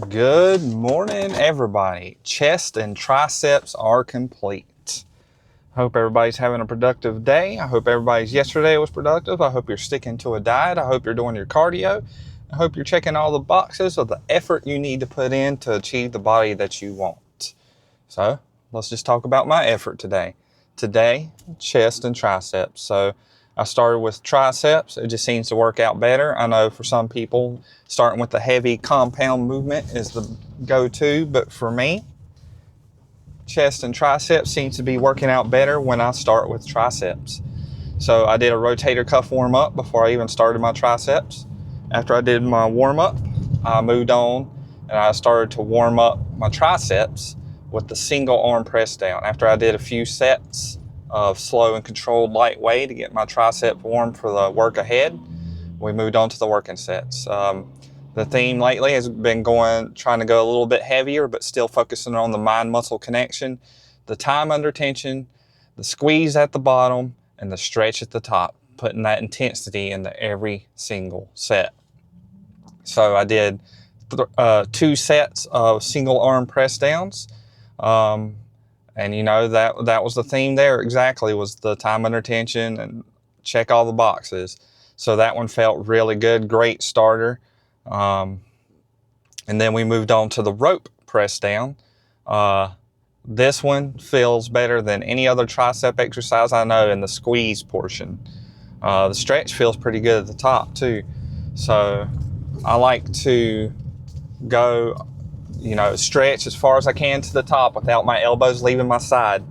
Good morning, everybody. Chest and triceps are complete. Hope everybody's having a productive day. I hope everybody's yesterday was productive. I hope you're sticking to a diet. I hope you're doing your cardio. I hope you're checking all the boxes of the effort you need to put in to achieve the body that you want. So let's just talk about my effort today. Today, chest and triceps. So I started with triceps. It just seems to work out better. I know for some people, starting with the heavy compound movement is the go-to, but for me, chest and triceps seems to be working out better when I start with triceps. So I did a rotator cuff warm-up before I even started my triceps. After I did my warm-up, I moved on and I started to warm up my triceps with the single arm press down. After I did a few sets of slow and controlled light weight to get my tricep warm for the work ahead, we moved on to the working sets. The theme lately has been trying to go a little bit heavier, but still focusing on the mind-muscle connection, the time under tension, the squeeze at the bottom, and the stretch at the top, putting that intensity into every single set. So I did 2 sets of single arm press downs. And you know, that was the theme there exactly, was the time under tension and check all the boxes. So that one felt really good, great starter. And then we moved on to the rope press down. This one feels better than any other tricep exercise I know in the squeeze portion. The stretch feels pretty good at the top too. So I like to go, stretch as far as I can to the top without my elbows leaving my side.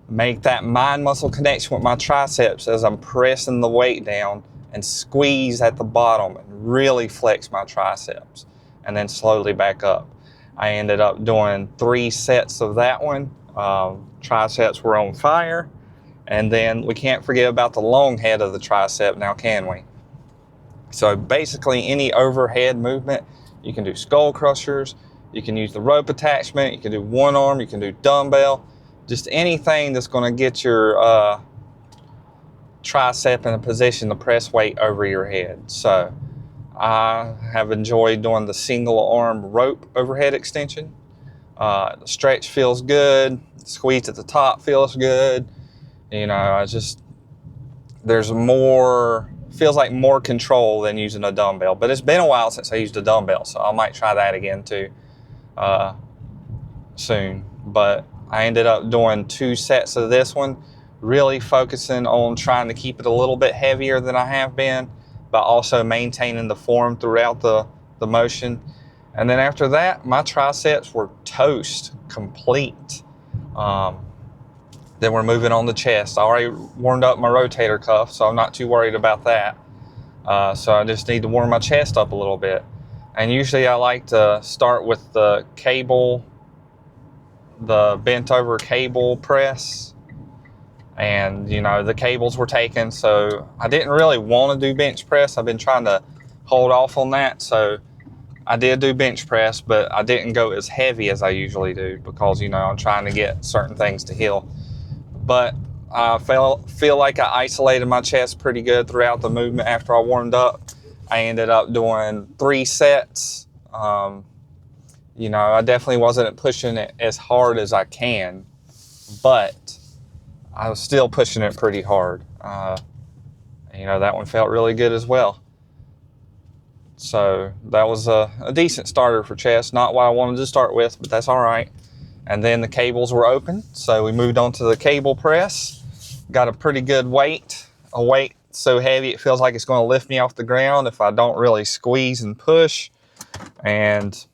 Make that mind muscle connection with my triceps as I'm pressing the weight down, and squeeze at the bottom and really flex my triceps, and then slowly back up. I ended up doing 3 sets of that one. Triceps were on fire. And then we can't forget about the long head of the tricep now, can we? So basically any overhead movement, you can do skull crushers, you can use the rope attachment, you can do one arm, you can do dumbbell, just anything that's going to get your tricep in a position to press weight over your head. So I have enjoyed doing the single arm rope overhead extension. The stretch feels good, squeeze at the top feels good. Feels like more control than using a dumbbell. But it's been a while since I used a dumbbell, so I might try that again too soon. But I ended up doing 2 sets of this one, really focusing on trying to keep it a little bit heavier than I have been, but also maintaining the form throughout the motion. And then after that, my triceps were toast, complete. Then we're moving on to chest. I already warmed up my rotator cuff, so I'm not too worried about that. So I just need to warm my chest up a little bit. And usually I like to start with the bent over cable press. And, the cables were taken, so I didn't really want to do bench press. I've been trying to hold off on that. So I did do bench press, but I didn't go as heavy as I usually do because, I'm trying to get certain things to heal. But I feel like I isolated my chest pretty good throughout the movement after I warmed up. I ended up doing 3 sets. I definitely wasn't pushing it as hard as I can, but I was still pushing it pretty hard. That one felt really good as well. So that was a decent starter for chest. Not what I wanted to start with, but that's all right. And then the cables were open, so we moved on to the cable press. Got a pretty good weight, a weight so heavy it feels like it's going to lift me off the ground if I don't really squeeze and push. And,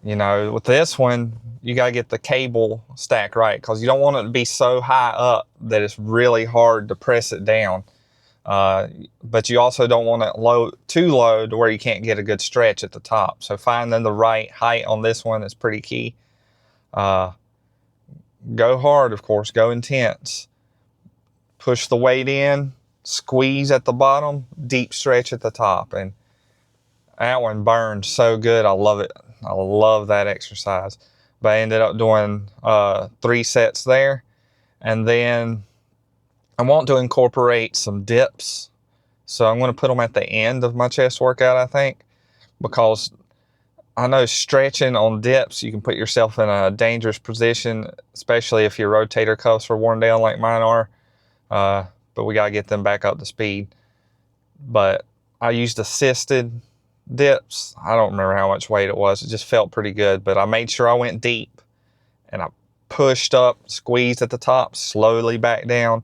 with this one, you got to get the cable stack right, because you don't want it to be so high up that it's really hard to press it down. But you also don't want it too low to where you can't get a good stretch at the top. So finding the right height on this one is pretty key. Go hard, of course, go intense. Push the weight in, squeeze at the bottom, deep stretch at the top. And that one burned so good. I love it. I love that exercise. But I ended up doing 3 sets there. And then I want to incorporate some dips. So I'm going to put them at the end of my chest workout, I think, because I know stretching on dips, you can put yourself in a dangerous position, especially if your rotator cuffs are worn down like mine are. But we got to get them back up to speed. But I used assisted dips. I don't remember how much weight it was. It just felt pretty good. But I made sure I went deep, and I pushed up, squeezed at the top, slowly back down.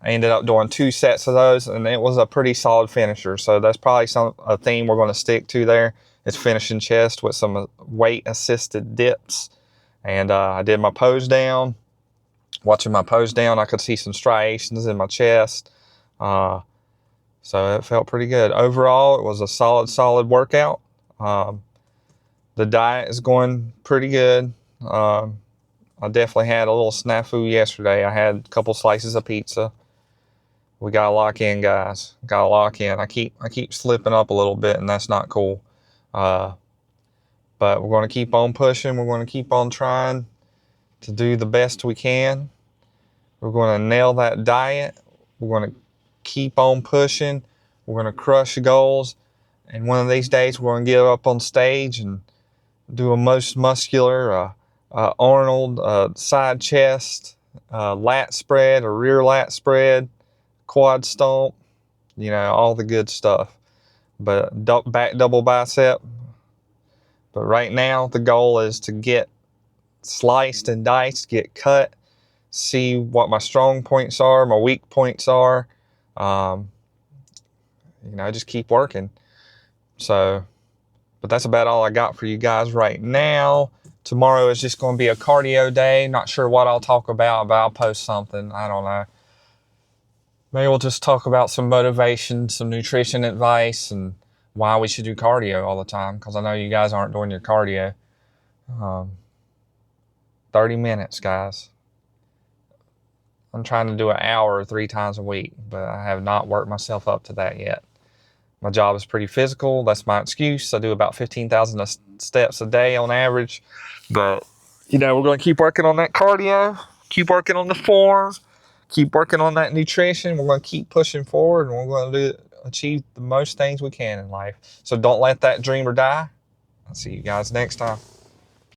I ended up doing 2 sets of those, and it was a pretty solid finisher. So that's probably a theme we're going to stick to there. It's finishing chest with some weight assisted dips. And I did my pose down. Watching my pose down, I could see some striations in my chest. So it felt pretty good. Overall, it was a solid workout. The diet is going pretty good. I definitely had a little snafu yesterday. I had a couple slices of pizza. We gotta lock in, guys. Gotta lock in. I keep slipping up a little bit, and that's not cool. But we're going to keep on pushing. We're going to keep on trying to do the best we can. We're going to nail that diet. We're going to keep on pushing. We're going to crush goals. And one of these days, we're going to get up on stage and do a most muscular Arnold side chest, lat spread, a rear lat spread, quad stomp, all the good stuff. But back double bicep. But right now, the goal is to get sliced and diced, get cut, see what my strong points are, my weak points are. Just keep working. So, but that's about all I got for you guys right now. Tomorrow is just going to be a cardio day. Not sure what I'll talk about, but I'll post something. I don't know. Maybe we'll just talk about some motivation, some nutrition advice, and why we should do cardio all the time, because I know you guys aren't doing your cardio. 30 minutes, guys. I'm trying to do an hour 3 times a week, but I have not worked myself up to that yet. My job is pretty physical. That's my excuse. I do about 15,000 steps a day on average. But, we're going to keep working on that cardio, keep working on the form, keep working on that nutrition. We're going to keep pushing forward, and we're going to achieve the most things we can in life. So don't let that dreamer die. I'll see you guys next time.